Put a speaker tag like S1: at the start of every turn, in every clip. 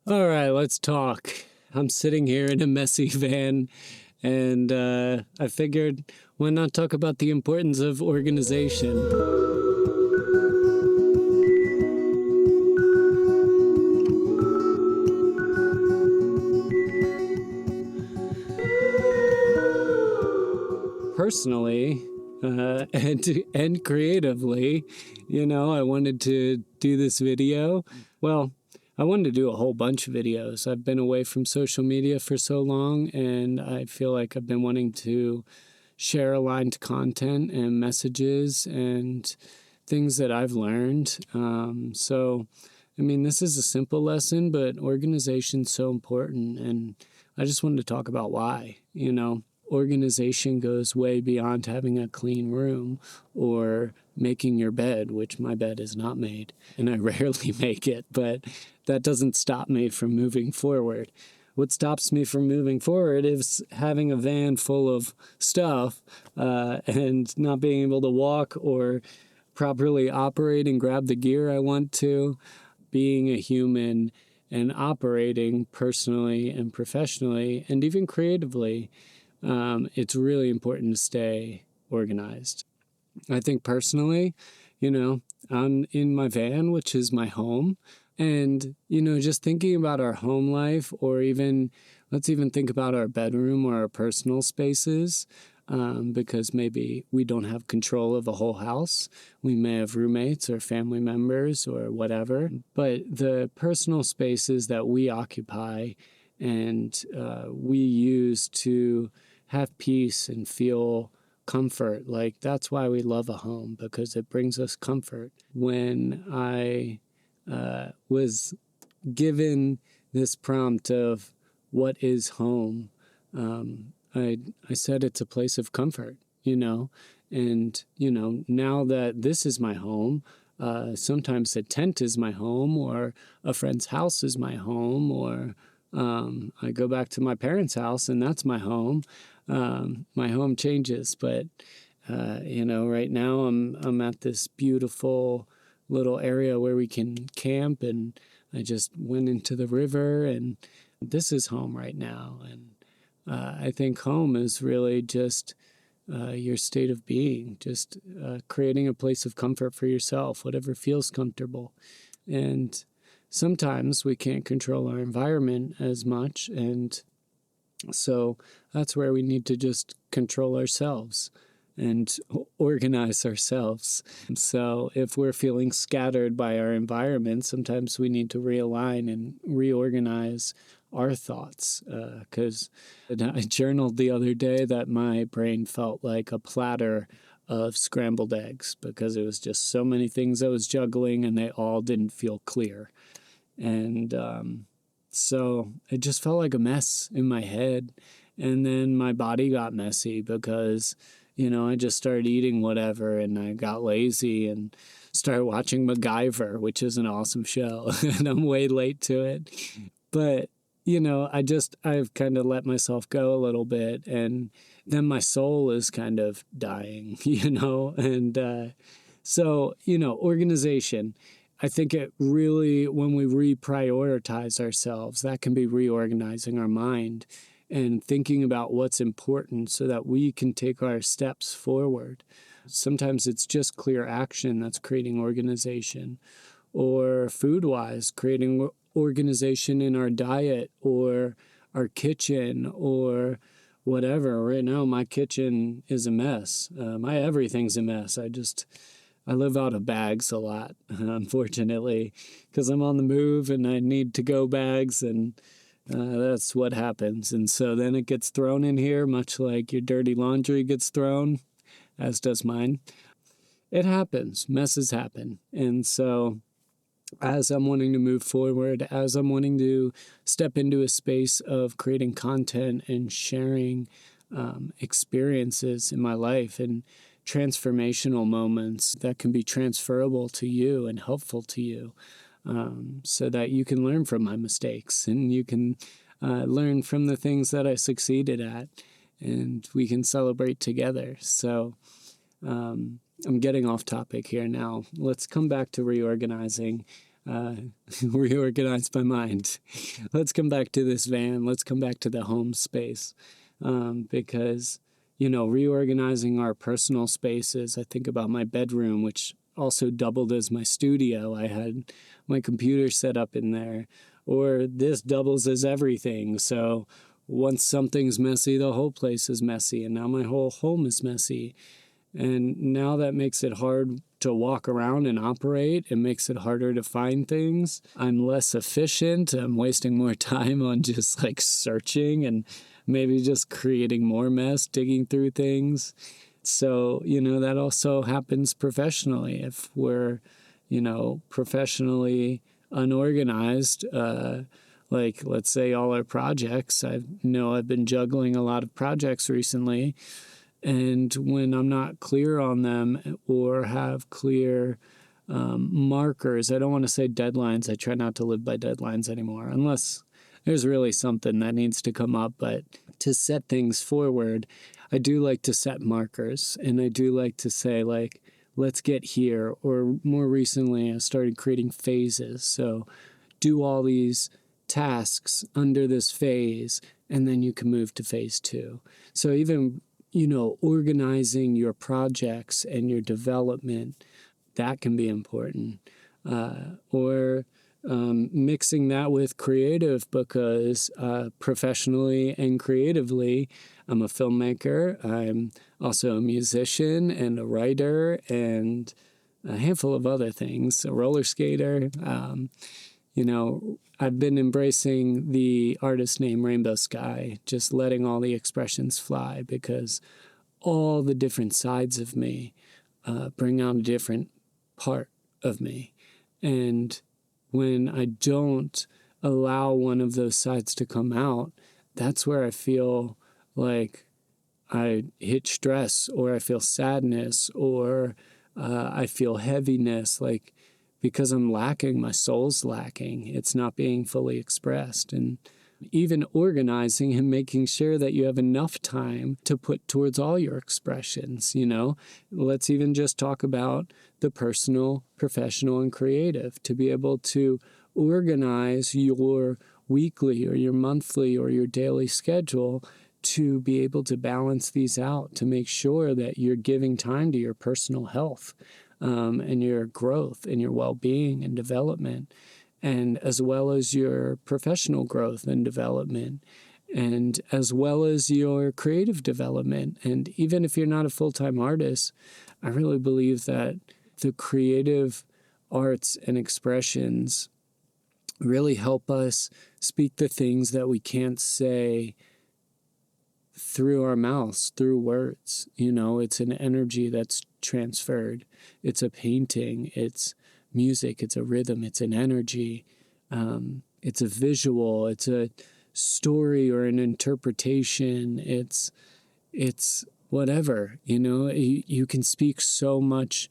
S1: All right, let's talk. I'm sitting here in a messy van, and I figured why not talk about the importance of organization? Personally, and creatively, I wanted to do this video. Well, I wanted to do a whole bunch of videos. I've been away from social media for so long, and I feel like I've been wanting to share aligned content and messages and things that I've learned. This is a simple lesson, but organization's so important, and I just wanted to talk about why. Organization goes way beyond having a clean room or making your bed, which my bed is not made, and I rarely make it, but that doesn't stop me from moving forward. What stops me from moving forward is having a van full of stuff and not being able to walk or properly operate and grab the gear I want to. Being a human and operating personally and professionally and even creatively, it's really important to stay organized. I think personally, I'm in my van, which is my home. And, just thinking about our home life, or let's even think about our bedroom or our personal spaces, because maybe we don't have control of a whole house. We may have roommates or family members or whatever. But the personal spaces that we occupy and we use to have peace and feel comfort, like that's why we love a home, because it brings us comfort. When I was given this prompt of what is home, I said it's a place of comfort, and, now that this is my home, sometimes a tent is my home, or a friend's house is my home, or I go back to my parents' house and that's my home. My home changes, but, right now I'm at this beautiful little area where we can camp, and I just went into the river, and this is home right now. And I think home is really just your state of being, just creating a place of comfort for yourself, whatever feels comfortable. And sometimes we can't control our environment as much, and so that's where we need to just control ourselves and organize ourselves. So if we're feeling scattered by our environment, sometimes we need to realign and reorganize our thoughts. Because I journaled the other day that my brain felt like a platter of scrambled eggs, because it was just so many things I was juggling and they all didn't feel clear. And so it just felt like a mess in my head. And then my body got messy because I just started eating whatever, and I got lazy and started watching MacGyver, which is an awesome show, and I'm way late to it. But, I've kind of let myself go a little bit, and then my soul is kind of dying, and so, organization. I think it really, when we reprioritize ourselves, that can be reorganizing our mind and thinking about what's important so that we can take our steps forward. Sometimes it's just clear action that's creating organization, or food-wise, creating organization in our diet or our kitchen or whatever. Right now, my kitchen is a mess. My everything's a mess. I live out of bags a lot, unfortunately, because I'm on the move and I need to-go bags, and that's what happens. And so then it gets thrown in here, much like your dirty laundry gets thrown, as does mine. It happens. Messes happen. And so as I'm wanting to move forward, as I'm wanting to step into a space of creating content and sharing experiences in my life and transformational moments that can be transferable to you and helpful to you, so that you can learn from my mistakes and you can learn from the things that I succeeded at, and we can celebrate together. So I'm getting off topic here now. Let's come back to reorganizing. reorganize my mind. Let's come back to this van. Let's come back to the home space. Because, reorganizing our personal spaces, I think about my bedroom, which also doubled as my studio. I had my computer set up in there, or this doubles as everything. So once something's messy, the whole place is messy, and now my whole home is messy. And now that makes it hard to walk around and operate. It makes it harder to find things. I'm less efficient. I'm wasting more time on just like searching and maybe just creating more mess, digging through things. So, that also happens professionally. If we're, professionally unorganized, like let's say all our projects, I've been juggling a lot of projects recently. And when I'm not clear on them or have clear markers, I don't want to say deadlines. I try not to live by deadlines anymore, unless there's really something that needs to come up. But to set things forward, I do like to set markers. And I do like to say, like, let's get here. Or more recently, I started creating phases. So do all these tasks under this phase, and then you can move to phase 2. So even organizing your projects and your development, that can be important. Or mixing that with creative, because professionally and creatively, I'm a filmmaker. I'm also a musician and a writer and a handful of other things, a roller skater. I've been embracing the artist name RainbowSky, just letting all the expressions fly, because all the different sides of me bring out a different part of me. And when I don't allow one of those sides to come out, that's where I feel like I hit stress, or I feel sadness, or I feel heaviness, like, because I'm lacking, my soul's lacking. It's not being fully expressed. And even organizing and making sure that you have enough time to put towards all your expressions, Let's even just talk about the personal, professional, and creative. To be able to organize your weekly or your monthly or your daily schedule, to be able to balance these out, to make sure that you're giving time to your personal health, and your growth and your well-being and development, and as well as your professional growth and development, and as well as your creative development. And even if you're not a full-time artist, I really believe that the creative arts and expressions really help us speak the things that we can't say through our mouths, through words. It's an energy that's transferred. It's a painting, it's music, it's a rhythm, it's an energy, it's a visual, it's a story or an interpretation, it's whatever. You can speak so much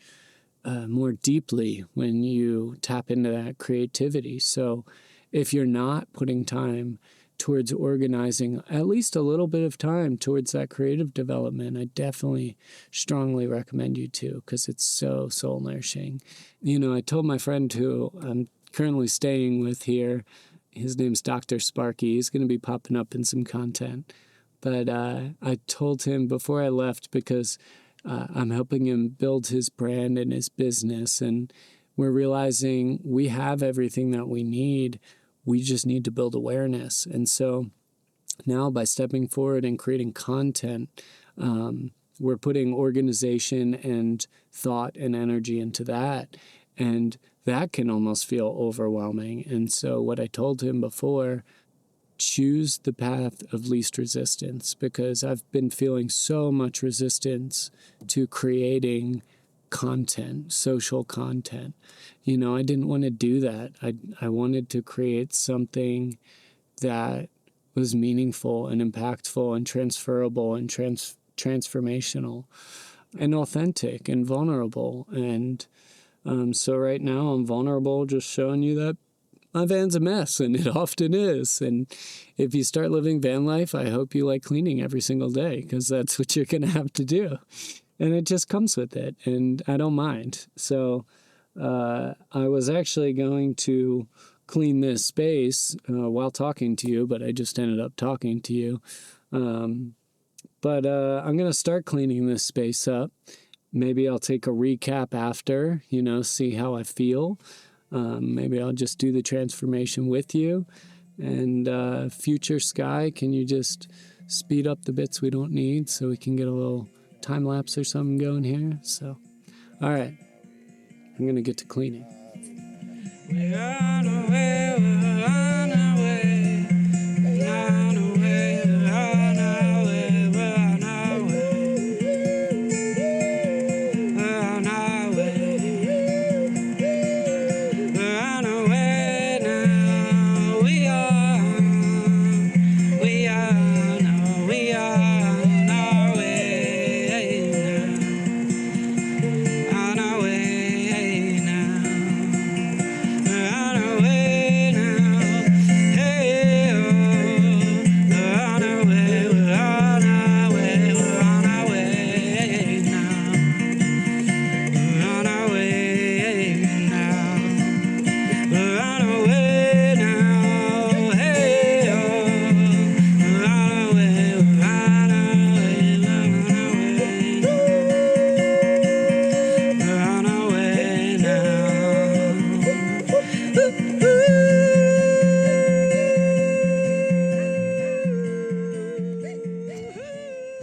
S1: more deeply when you tap into that creativity. So if you're not putting time towards organizing, at least a little bit of time towards that creative development, I definitely strongly recommend you to, because it's so soul nourishing. I told my friend who I'm currently staying with here, his name's Dr. Sparky. He's going to be popping up in some content. But I told him before I left, because I'm helping him build his brand and his business, and we're realizing we have everything that we need. We just need to build awareness. And so now, by stepping forward and creating content, we're putting organization and thought and energy into that. And that can almost feel overwhelming. And so what I told him before, choose the path of least resistance, because I've been feeling so much resistance to creating content, social content. I didn't want to do that. I wanted to create something that was meaningful and impactful and transferable and transformational and authentic and vulnerable. And so right now I'm vulnerable, just showing you that my van's a mess, and it often is. And if you start living van life, I hope you like cleaning every single day, because that's what you're going to have to do. And it just comes with it, and I don't mind. So I was actually going to clean this space while talking to you, but I just ended up talking to you. But I'm going to start cleaning this space up. Maybe I'll take a recap after, see how I feel. Maybe I'll just do the transformation with you. And future Sky, can you just speed up the bits we don't need so we can get a little time lapse or something going here? So, all right, I'm going to get to cleaning. We're on our way, we're on our way, we're on our way, we're on our way, we're on our way, we're on our way, we're on our way now, we are now, we are on our way now, on our way now.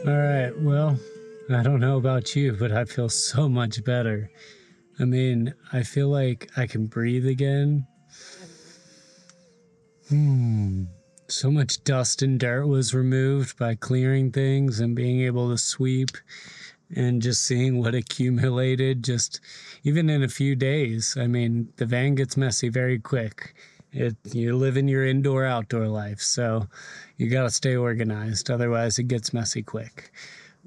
S1: All right, well, I don't know about you, but I feel so much better. I mean, I feel like I can breathe again. So much dust and dirt was removed by clearing things and being able to sweep and just seeing what accumulated just even in a few days. I mean, the van gets messy very quick. You live in your indoor-outdoor life, so you got to stay organized. Otherwise, it gets messy quick.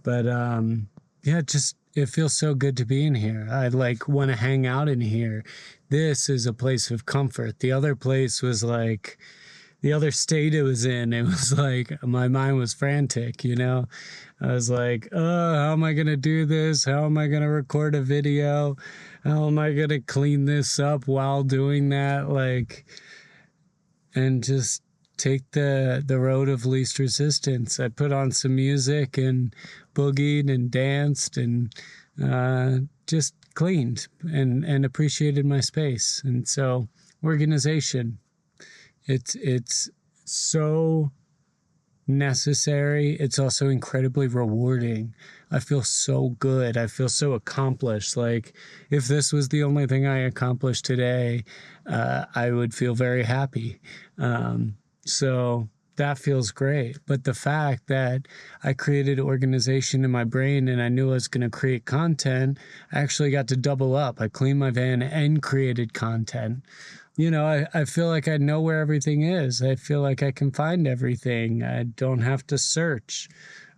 S1: But yeah, it feels so good to be in here. I want to hang out in here. This is a place of comfort. The other place was like the other state it was in. It was like my mind was frantic, I was like, oh, how am I going to do this? How am I going to record a video? How am I going to clean this up while doing that? And just take the road of least resistance. I put on some music and boogied and danced and just cleaned and appreciated my space. And so organization, it's so necessary. It's also incredibly rewarding. I feel so good. I feel so accomplished. Like if this was the only thing I accomplished today, I would feel very happy. So that feels great. But the fact that I created organization in my brain and I knew I was going to create content, I actually got to double up. I cleaned my van and created content. I feel like I know where everything is. I feel like I can find everything. I don't have to search.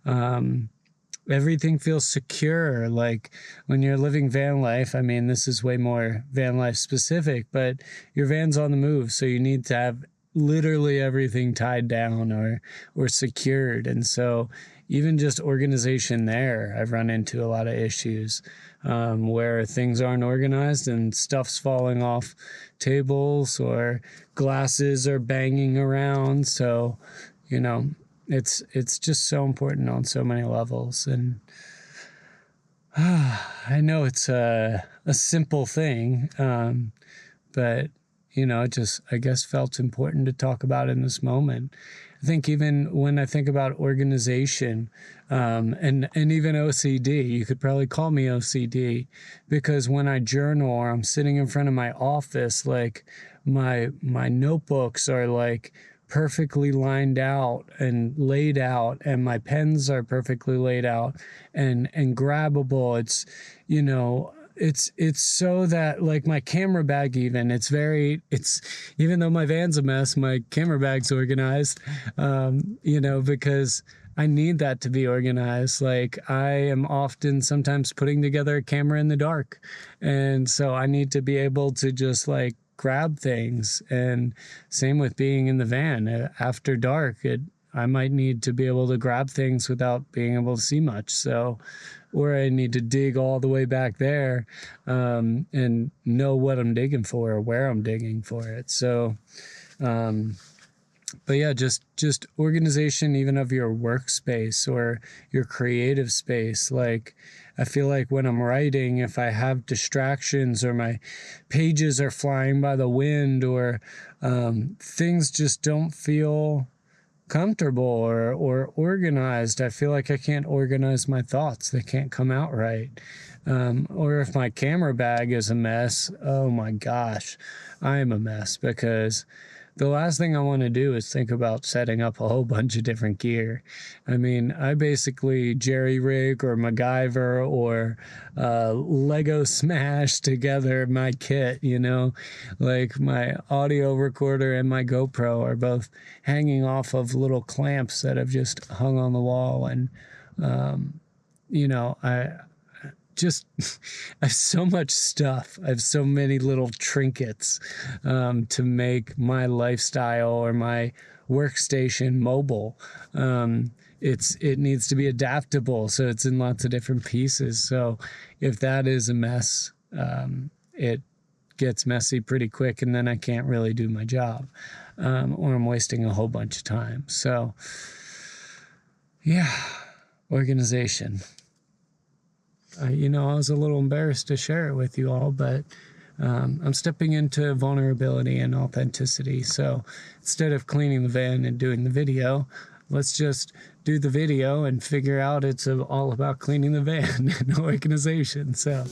S1: Everything feels secure. Like when you're living van life, I mean, this is way more van life specific, but your van's on the move. So you need to have literally everything tied down or secured. And so even just organization there, I've run into a lot of issues where things aren't organized and stuff's falling off tables or glasses are banging around. So, it's just so important on so many levels. And I know it's a simple thing, but it just, I guess, felt important to talk about in this moment. I think even when I think about organization and even OCD, you could probably call me OCD, because when I journal or I'm sitting in front of my office, like my notebooks are like perfectly lined out and laid out, and my pens are perfectly laid out and grabbable. It's, it's so that like my camera bag, even it's even though my van's a mess, my camera bag's organized, because I need that to be organized. Like I am often sometimes putting together a camera in the dark. And so I need to be able to just grab things. And same with being in the van after dark, I might need to be able to grab things without being able to see much. So, or I need to dig all the way back there and know what I'm digging for or where I'm digging for it. So, but yeah, just organization, even of your workspace or your creative space. Like, I feel like when I'm writing, if I have distractions or my pages are flying by the wind or things just don't feel comfortable or organized, I feel like I can't organize my thoughts. They can't come out right. Or if my camera bag is a mess, oh my gosh, I am a mess, because the last thing I want to do is think about setting up a whole bunch of different gear. I mean, I basically jerry rig or MacGyver or Lego smash together my kit, like my audio recorder and my GoPro are both hanging off of little clamps that have just hung on the wall. And, I have so much stuff. I have so many little trinkets to make my lifestyle or my workstation mobile. It needs to be adaptable, so it's in lots of different pieces. So if that is a mess, it gets messy pretty quick, and then I can't really do my job, or I'm wasting a whole bunch of time. So yeah, organization. I was a little embarrassed to share it with you all, but I'm stepping into vulnerability and authenticity. So instead of cleaning the van and doing the video, let's just do the video and figure out it's all about cleaning the van and organization. So